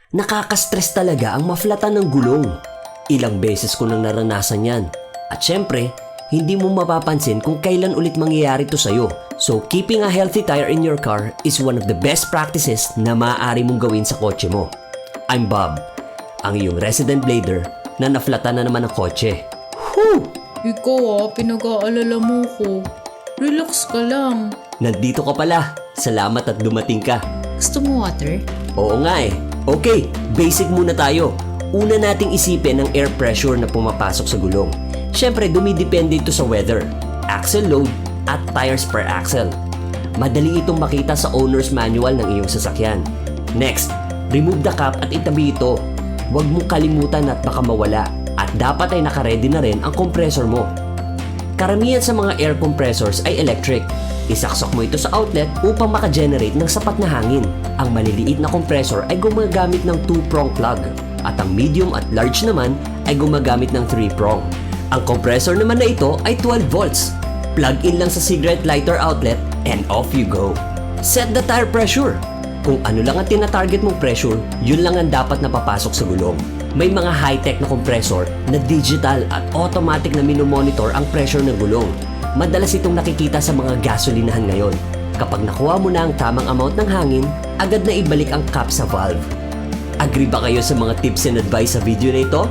Nakaka-stress talaga ang maflatan ng gulong. Ilang beses ko nang naranasan yan. At syempre, hindi mo mapapansin kung kailan ulit mangyayari to sa'yo. So keeping a healthy tire in your car is one of the best practices na maaari mong gawin sa kotse mo. I'm Bob, ang iyong resident blader na naflatan na naman ang kotse. Whew! Ikaw pinag-aalala mo ko. Relax ka lang. Nandito ka pala. Salamat at dumating ka. Gusto mo water? Oo nga eh. Okay, basic muna tayo. Una nating isipin ang air pressure na pumapasok sa gulong. Siyempre, dumidepende ito sa weather, axle load, at tires per axle. Madali itong makita sa owner's manual ng iyong sasakyan. Next, remove the cap at itabi ito. Huwag mong kalimutan at baka mawala. At dapat ay nakaredy na rin ang compressor mo. Karamihan sa mga air compressors ay electric. Isaksok mo ito sa outlet upang makagenerate ng sapat na hangin. Ang maliliit na compressor ay gumagamit ng 2-prong plug at ang medium at large naman ay gumagamit ng 3-prong. Ang compressor naman na ito ay 12 volts. Plug in lang sa cigarette lighter outlet and off you go. Set the tire pressure. Kung ano lang ang tina-target mong pressure, yun lang ang dapat na papasok sa gulong. May mga high-tech na compressor na digital at automatic na minomonitor ang pressure ng gulong. Madalas itong nakikita sa mga gasolinahan ngayon. Kapag nakuha mo na ang tamang amount ng hangin, agad na ibalik ang cap sa valve. Agree ba kayo sa mga tips and advice sa video na ito?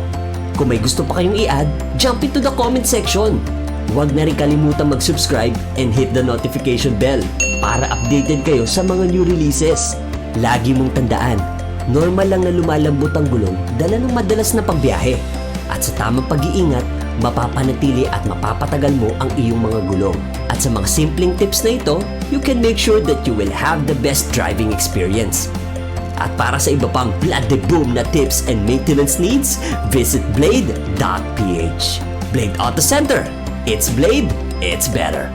Kung may gusto pa kayong i-add, jump into the comment section. Huwag na rin kalimutan mag-subscribe and hit the notification bell para updated kayo sa mga new releases. Lagi mong tandaan, normal lang na lumalambot ang gulong dala ng madalas na pagbiyahe. At sa tamang pag-iingat, mapapanatili at mapapatagal mo ang iyong mga gulong. At sa mga simpleng tips na ito, you can make sure that you will have the best driving experience. At para sa iba pang Bla-de-Boom na tips and maintenance needs, visit Blade.ph. Blade Auto Center. It's Blade, it's better.